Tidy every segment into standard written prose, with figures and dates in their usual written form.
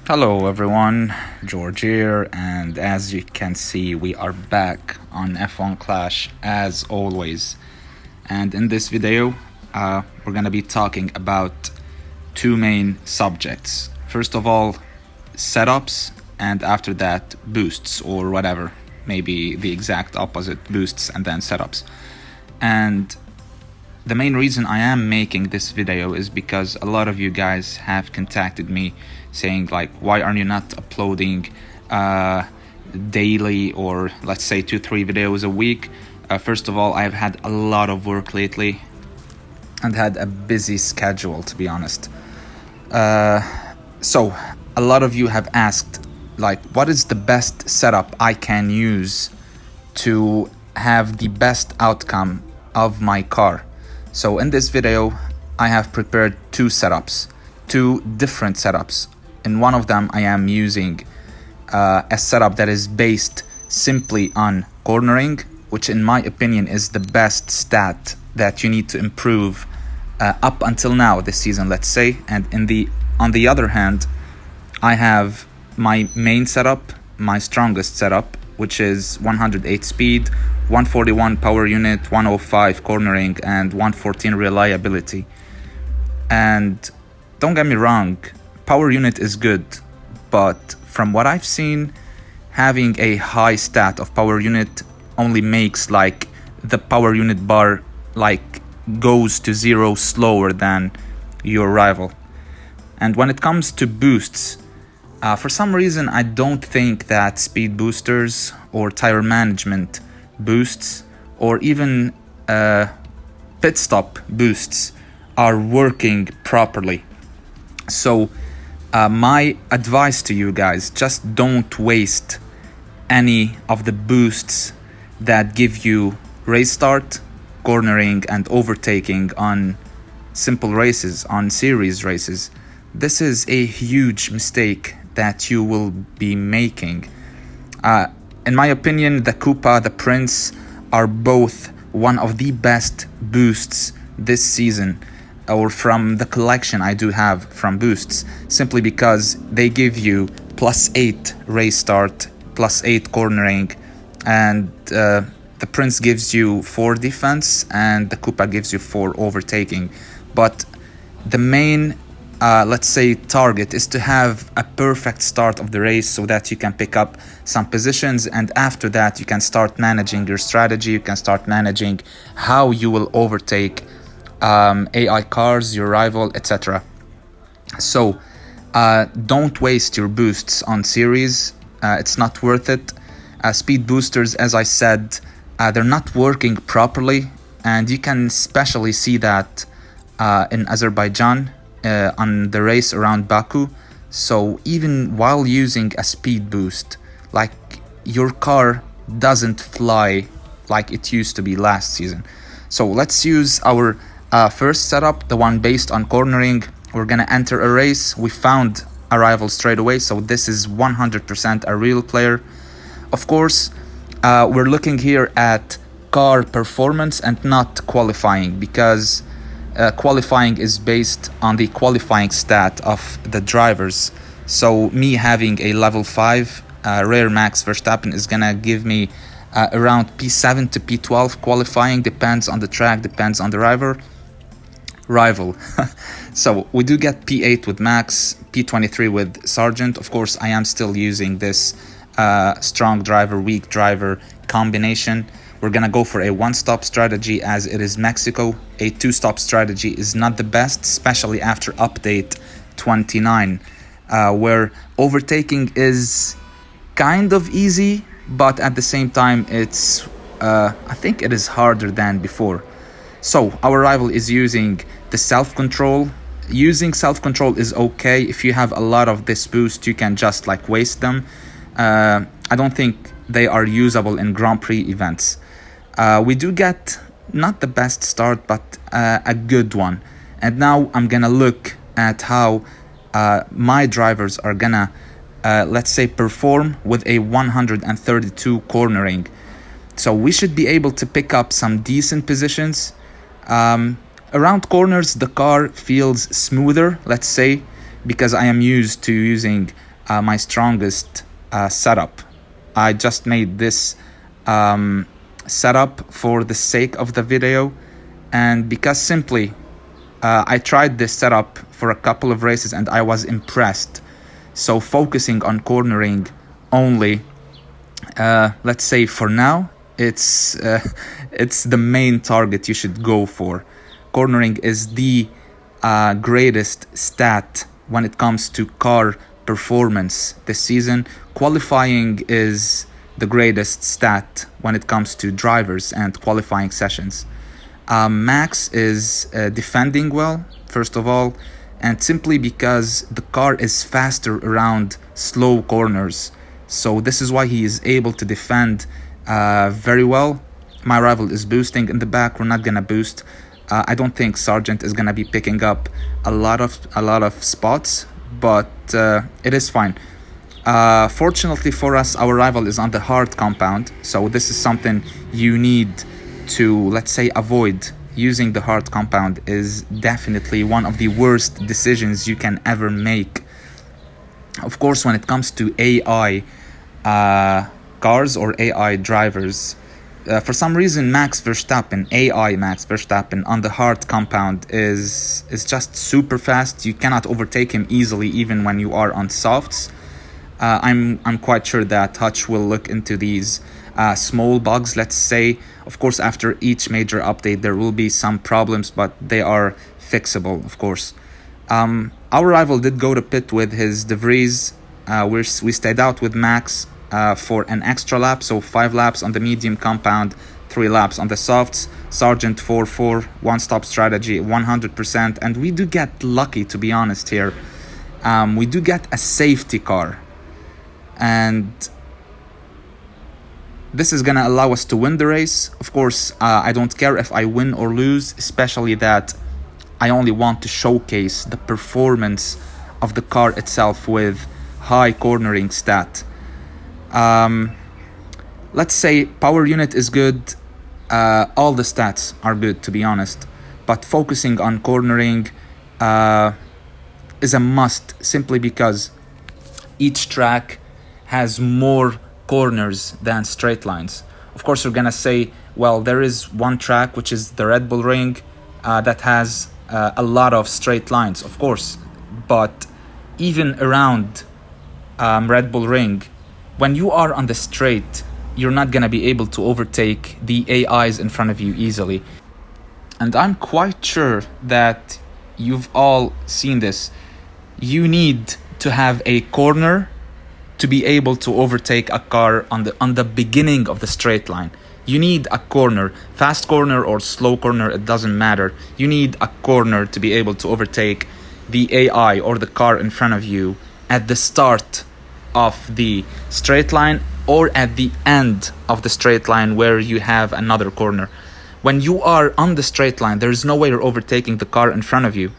Hello everyone, George here, and as you can see, we are back on F1 Clash as always. And in this video, we're gonna be talking about two main subjects. First of all, setups, and after that, boosts or whatever. Maybe the exact opposite, boosts and then setups. And the main reason I am making this video is because a lot of you guys have contacted me saying like, why are you not uploading daily, or let's say 2-3 videos a week? First of all, I've had a lot of work lately and had a busy schedule, to be honest. So a lot of you have asked like, what is the best setup I can use to have the best outcome of my car? So in this video, I have prepared two different setups. In one of them, I am using a setup that is based simply on cornering, which in my opinion is the best stat that you need to improve up until now this season, let's say. And on the other hand, I have my main setup, my strongest setup, which is 108 speed, 141 power unit, 105 cornering, and 114 reliability. And don't get me wrong, power unit is good, but from what I've seen, having a high stat of power unit only makes like the power unit bar like goes to zero slower than your rival. And when it comes to boosts, for some reason I don't think that speed boosters or tire management boosts or even pit stop boosts are working properly. So my advice to you guys, just don't waste any of the boosts that give you race start, cornering, and overtaking on simple races, on series races. This is a huge mistake that you will be making. In my opinion, the Koopa, the Prince are both one of the best boosts this season, or from the collection I do have from boosts, simply because they give you +8 race start, +8 cornering, and the Prince gives you 4 defense and the Koopa gives you 4 overtaking. But the main let's say target is to have a perfect start of the race so that you can pick up some positions, and after that you can start managing your strategy, you can start managing how you will overtake AI cars, your rival, etc. So don't waste your boosts on series, it's not worth it. Speed boosters, as I said, they're not working properly, and you can especially see that in Azerbaijan, on the race around Baku. So even while using a speed boost, like, your car doesn't fly like it used to be last season. So let's use our first setup, the one based on cornering. We're gonna enter a race. We found a rival straight away, so this is 100% a real player. Of course, we're looking here at car performance and not qualifying, because qualifying is based on the qualifying stat of the drivers. So me having a level 5 rare Max Verstappen is gonna give me around P7 to P12 qualifying, depends on the track, depends on the rival. So we do get P8 with Max, P23 with Sargent. Of course, I am still using this strong driver, weak driver combination. We're gonna go for a one-stop strategy as it is Mexico. A two-stop strategy is not the best, especially after update 29, where overtaking is kind of easy, but at the same time it's I think it is harder than before. So our rival is using the self-control. Using self-control is okay. If you have a lot of this boost, you can just like waste them. I don't think they are usable in Grand Prix events. We do get not the best start, but a good one. And now I'm gonna look at how my drivers are gonna let's say perform with a 132 cornering. So we should be able to pick up some decent positions. Around corners, the car feels smoother, let's say, because I am used to using my strongest setup. I just made this setup for the sake of the video, and because simply I tried this setup for a couple of races and I was impressed. So focusing on cornering only, let's say for now, it's the main target you should go for. Cornering is the greatest stat when it comes to car performance this season. Qualifying is the greatest stat when it comes to drivers and qualifying sessions. Max is defending well, first of all, and simply because the car is faster around slow corners. So this is why he is able to defend very well. My rival is boosting in the back. We're not gonna boost. I don't think Sargent is gonna be picking up a lot of spots, but it is fine. Fortunately for us, our rival is on the hard compound, so this is something you need to, let's say, avoid. Using the hard compound is definitely one of the worst decisions you can ever make. Of course, when it comes to AI cars or AI drivers, for some reason Max Verstappen on the hard compound is just super fast. You cannot overtake him easily even when you are on softs. I'm quite sure that Hutch will look into these small bugs, let's say. Of course, after each major update there will be some problems, but they are fixable, of course. Our rival did go to pit with his De Vries. We stayed out with Max for an extra lap, so 5 laps on the medium compound, 3 laps on the softs. Sargent 4-4, one-stop strategy 100%, and we do get lucky, to be honest here. We do get a safety car, and this is gonna allow us to win the race. Of course, I don't care if I win or lose, especially that I only want to showcase the performance of the car itself with high cornering stat. Let's say power unit is good, all the stats are good, to be honest, but focusing on cornering is a must, simply because each track has more corners than straight lines. Of course, you're gonna say, well, there is one track, which is the Red Bull Ring, that has a lot of straight lines, of course, but even around Red Bull Ring, when you are on the straight, you're not gonna be able to overtake the AIs in front of you easily. And I'm quite sure that you've all seen this. You need to have a corner to be able to overtake a car on the beginning of the straight line. You need a corner, fast corner or slow corner, it doesn't matter. You need a corner to be able to overtake the AI or the car in front of you at the start of the straight line or at the end of the straight line where you have another corner. When you are on the straight line, there is no way you're overtaking the car in front of you,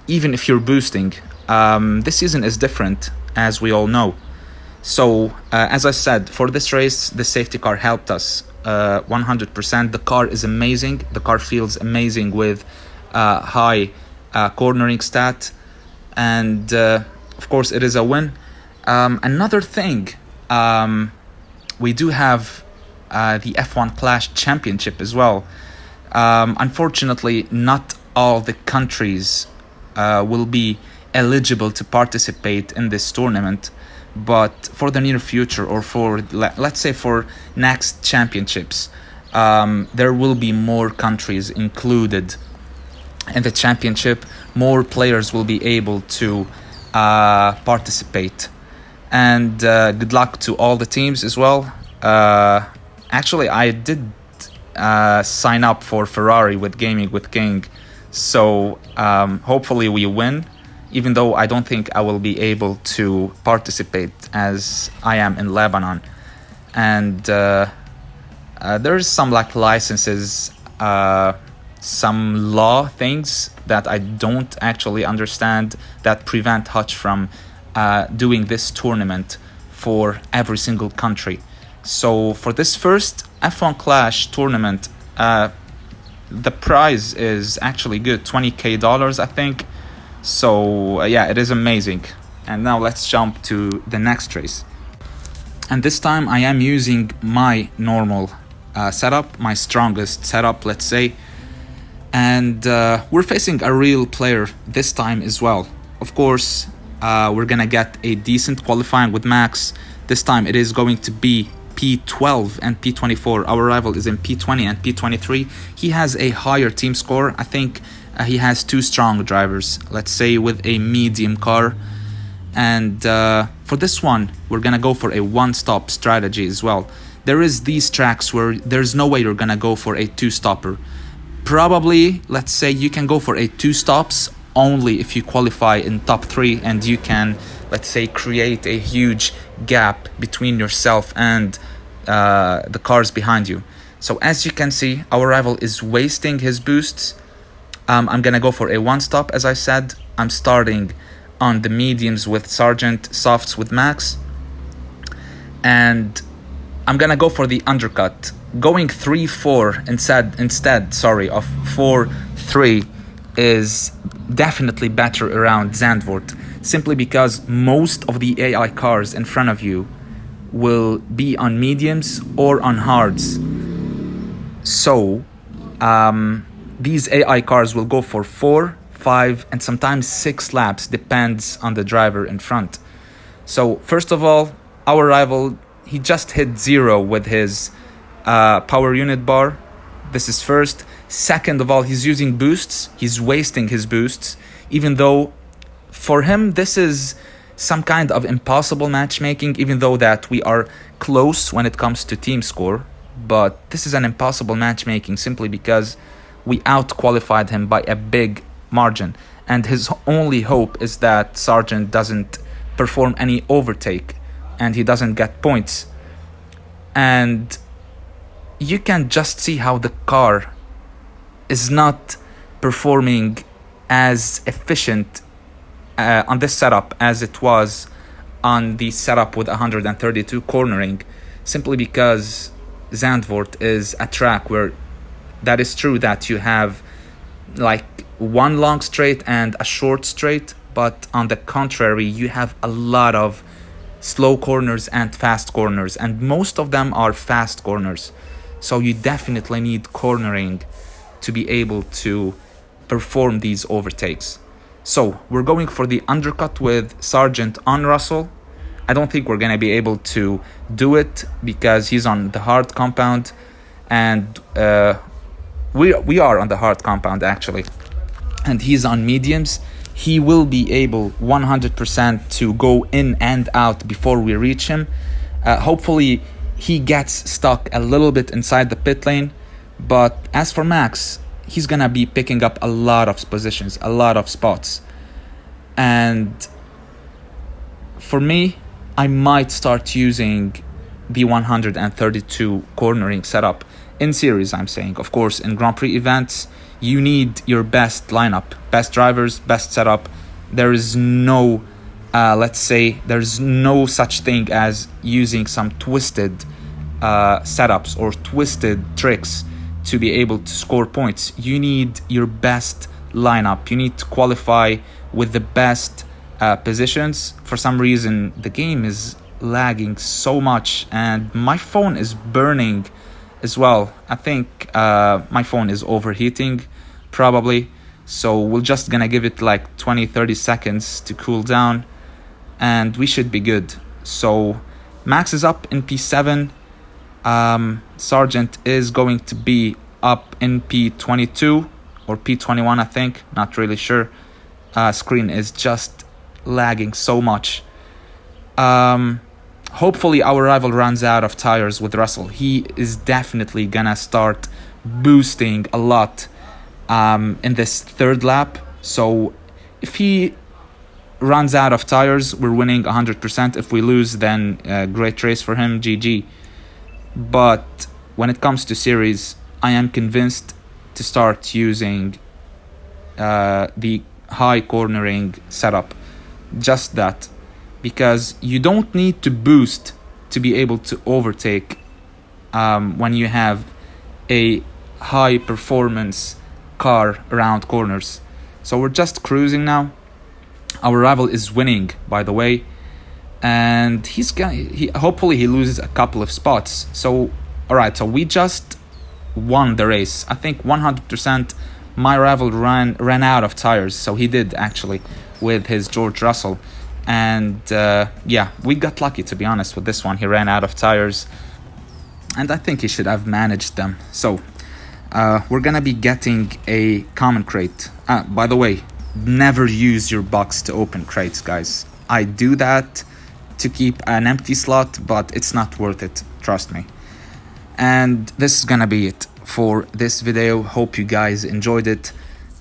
even if you're boosting. This season is different, as we all know. So, as I said, for this race, the safety car helped us 100%. The car is amazing. The car feels amazing with high cornering stat. And, of course, it is a win. Another thing, we do have the F1 Clash Championship as well. Unfortunately, not all the countries will be eligible to participate in this tournament. But for the near future, or for, let's say, for next championships, there will be more countries included in the championship. More players will be able to participate. And good luck to all the teams as well. Actually, I did sign up for Ferrari with Gaming with King, so hopefully we win, even though I don't think I will be able to participate as I am in Lebanon. And there's some like licenses, some law things that I don't actually understand that prevent Hutch from doing this tournament for every single country. So for this first F1 Clash tournament, the prize is actually good, $20,000 I think. So yeah, it is amazing. And now let's jump to the next race. And this time I am using my normal setup, my strongest setup, let's say. And we're facing a real player this time as well. Of course, we're gonna get a decent qualifying with Max. This time it is going to be P12 and P24. Our rival is in P20 and P23. He has a higher team score. I think he has two strong drivers, let's say with a medium car. And for this one, we're gonna go for a one-stop strategy as well. There is these tracks where there's no way you're gonna go for a two-stopper. Probably, let's say you can go for a two stops only if you qualify in top 3 and you can, let's say, create a huge gap between yourself and the cars behind you. So as you can see, our rival is wasting his boosts. I'm gonna go for a one stop. As I said, I'm starting on the mediums with Sargent, softs with Max, and I'm gonna go for the undercut. Going 3-4 instead of 4-3 is definitely better around Zandvoort, simply because most of the AI cars in front of you will be on mediums or on hards. So these AI cars will go for 4, 5, and sometimes 6 laps, depends on the driver in front. So first of all, our rival, he just hit 0 with his power unit bar. This is first. Second of all, he's using boosts. He's wasting his boosts, even though for him this is some kind of impossible matchmaking, even though that we are close when it comes to team score. But this is an impossible matchmaking simply because we out-qualified him by a big margin, and his only hope is that Sargent doesn't perform any overtake and he doesn't get points. And you can just see how the car is not performing as efficient on this setup as it was on the setup with 132 cornering, simply because Zandvoort is a track where that is true that you have like one long straight and a short straight, but on the contrary, you have a lot of slow corners and fast corners, and most of them are fast corners. So you definitely need cornering to be able to perform these overtakes. So we're going for the undercut with Sargent on Russell. I don't think we're going to be able to do it because he's on the hard compound, and we are on the hard compound actually, and he's on mediums. He will be able 100% to go in and out before we reach him. Hopefully he gets stuck a little bit inside the pit lane, but as for Max, he's gonna be picking up a lot of positions, a lot of spots. And for me, I might start using the 132 cornering setup in series, I'm saying. Of course, in Grand Prix events, you need your best lineup, best drivers, best setup. There is no, let's say, there's no such thing as using some twisted setups or twisted tricks to be able to score points. You need your best lineup. You need to qualify with the best positions. For some reason, the game is lagging so much and my phone is burning as well. I think my phone is overheating probably, so we're just gonna give it like 20-30 seconds to cool down and we should be good. So Max is up in P7, Sargent is going to be up in P22 or P21, I think, not really sure. Screen is just lagging so much. Hopefully our rival runs out of tires with Russell. He is definitely gonna start boosting a lot in this third lap. So if he runs out of tires, we're winning 100%. If we lose, then great race for him, GG. But when it comes to series, I am convinced to start using the high cornering setup. Just that. Because you don't need to boost to be able to overtake when you have a high performance car around corners. So we're just cruising now. Our rival is winning, by the way, and hopefully he loses a couple of spots. So, all right, so we just won the race. I think 100%. My rival ran out of tires, so he did actually with his George Russell, and yeah, we got lucky, to be honest, with this one. He ran out of tires, and I think he should have managed them. So we're gonna be getting a common crate. By the way, never use your box to open crates, guys. I do that to keep an empty slot, but it's not worth it, trust me. And this is gonna be it for this video. Hope you guys enjoyed it.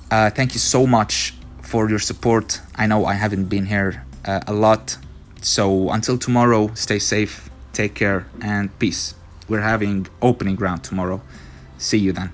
Thank you so much for your support. I know I haven't been here a lot, so until tomorrow, stay safe, take care, and peace. We're having opening round tomorrow. See you then.